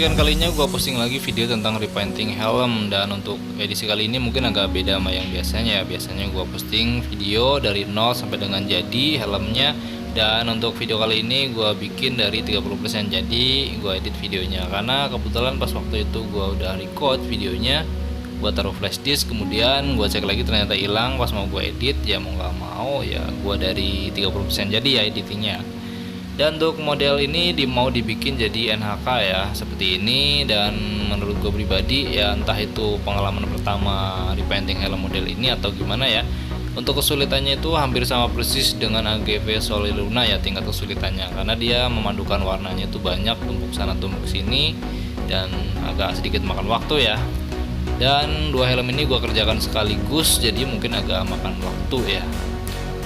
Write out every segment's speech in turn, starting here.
kesekian kalinya gue posting lagi video tentang repainting helm. Dan untuk edisi kali ini mungkin agak beda sama yang biasanya ya. Biasanya gue posting video dari 0 sampai dengan jadi helmnya. Dan untuk video kali ini gue bikin dari 30% jadi gue edit videonya. Karena kebetulan pas waktu itu gue udah record videonya, gue taruh flash disk, kemudian gue cek lagi ternyata hilang. Pas mau gue edit ya mau nggak mau ya gue dari 30% jadi ya editingnya. Dan untuk model ini mau dibikin jadi NHK ya seperti ini. Dan menurut gue pribadi ya entah itu pengalaman pertama repainting helm model ini atau gimana ya, untuk kesulitannya itu hampir sama persis dengan AGV soleluna ya tingkat kesulitannya, karena dia memadukan warnanya itu banyak, tumpuk sana tumpuk sini, dan agak sedikit makan waktu ya. Dan dua helm ini gue kerjakan sekaligus, jadi mungkin agak makan waktu ya.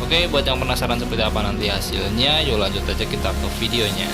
Oke, buat yang penasaran seperti apa nanti hasilnya, yuk lanjut aja kita ke videonya.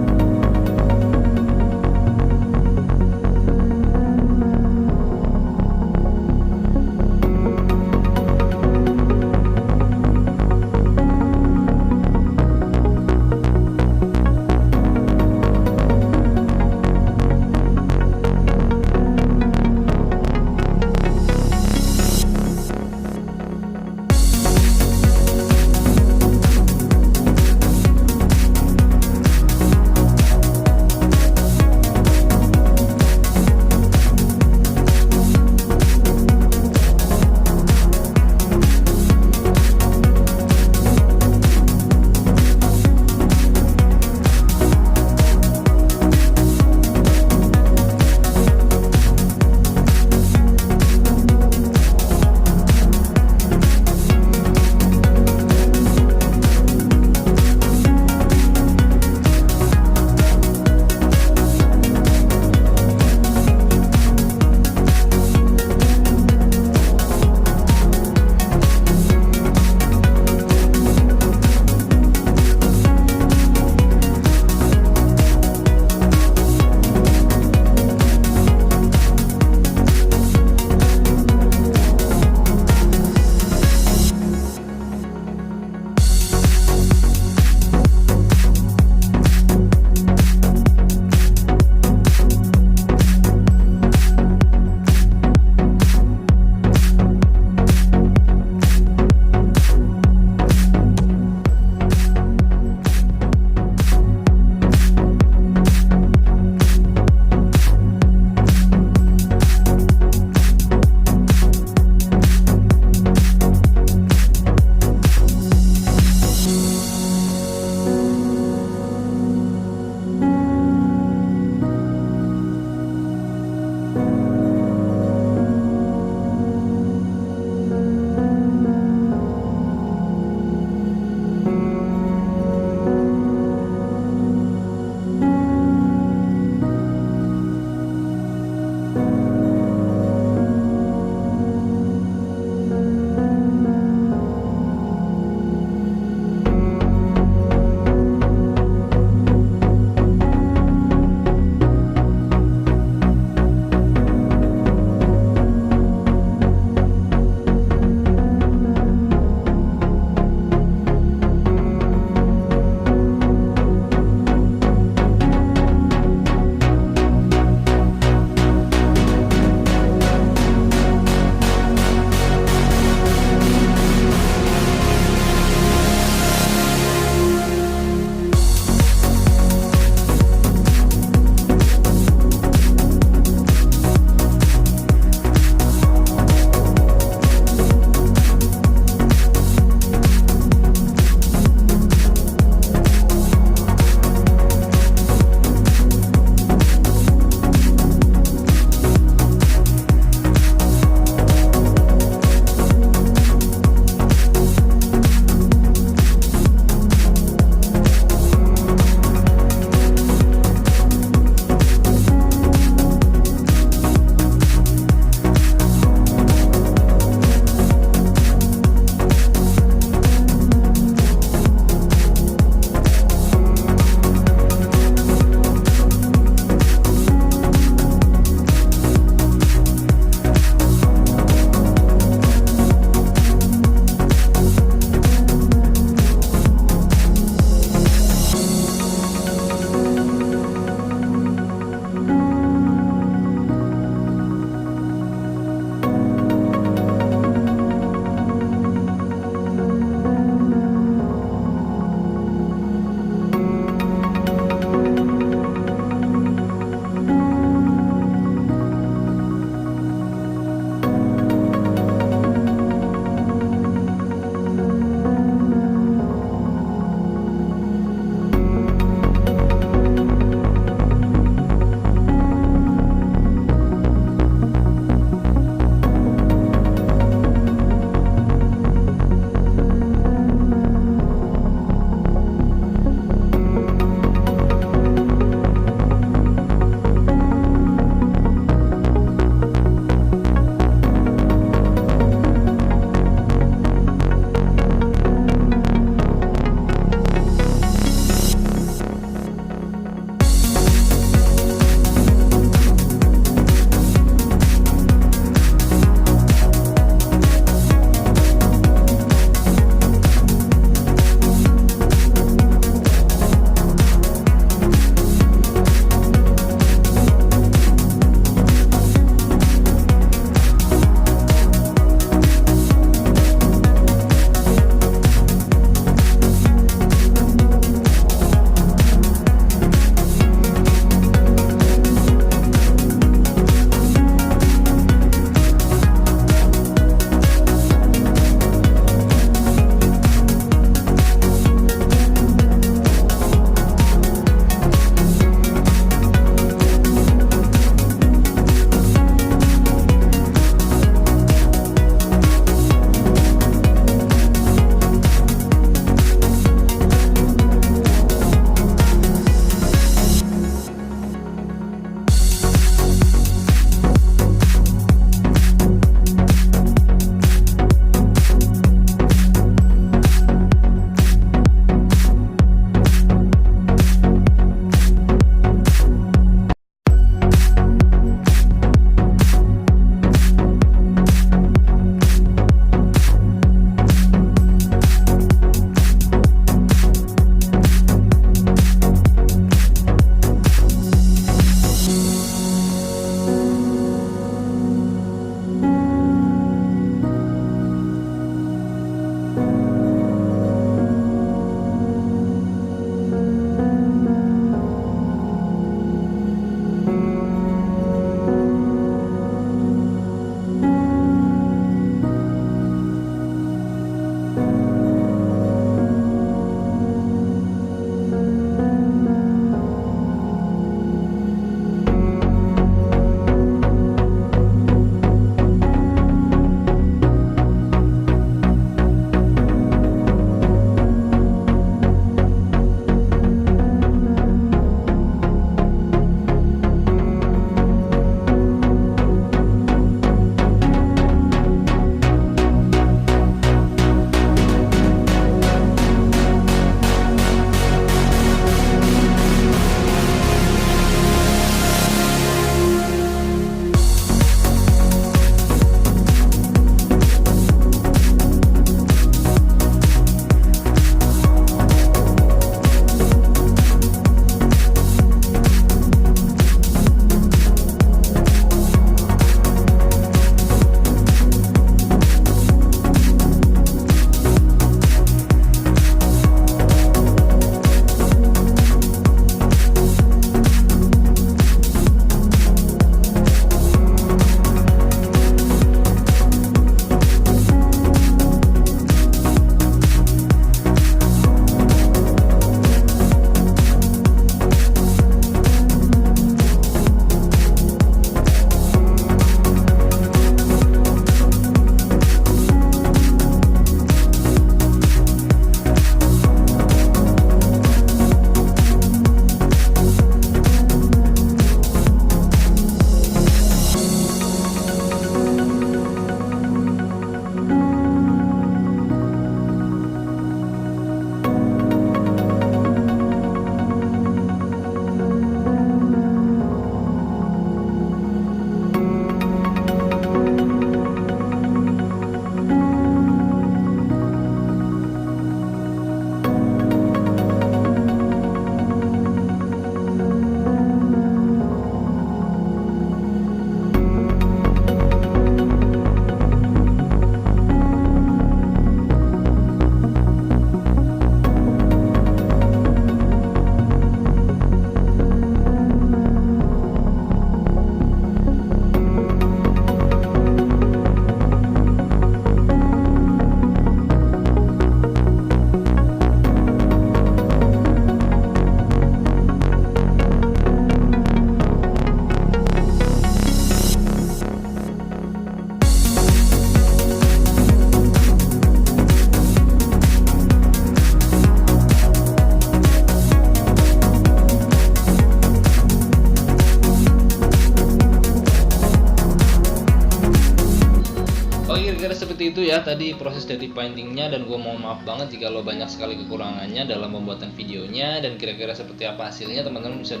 tadi proses dari paintingnya, dan gue mohon maaf banget jika lo banyak sekali kekurangannya dalam pembuatan videonya, dan kira-kira seperti apa hasilnya teman-teman bisa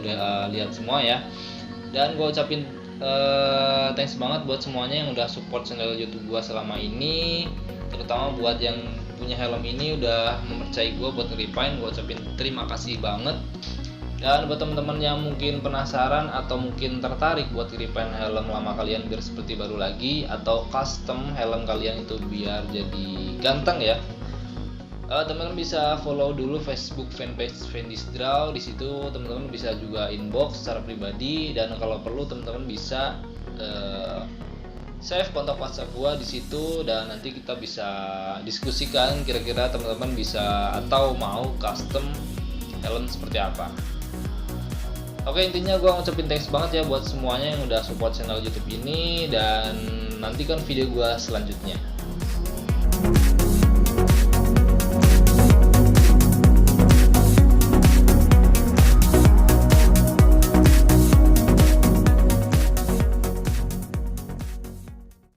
lihat semua ya. Dan gue ucapin thanks banget buat semuanya yang udah support channel YouTube gue selama ini, terutama buat yang punya helm ini udah mempercayai gue buat nge-repaint. Gue ucapin terima kasih banget. Dan buat teman-teman yang mungkin penasaran atau mungkin tertarik buat repaint helm lama kalian biar seperti baru lagi, atau custom helm kalian itu biar jadi ganteng ya, teman-teman bisa follow dulu Facebook fanpage fendy'z. Di situ teman-teman bisa juga inbox secara pribadi, dan kalau perlu teman-teman bisa save kontak WhatsApp gua di situ, dan nanti kita bisa diskusikan kira-kira teman-teman bisa atau mau custom helm seperti apa. Oke, intinya gue ngucapin thanks banget ya buat semuanya yang udah support channel YouTube ini, dan nantikan video gue selanjutnya.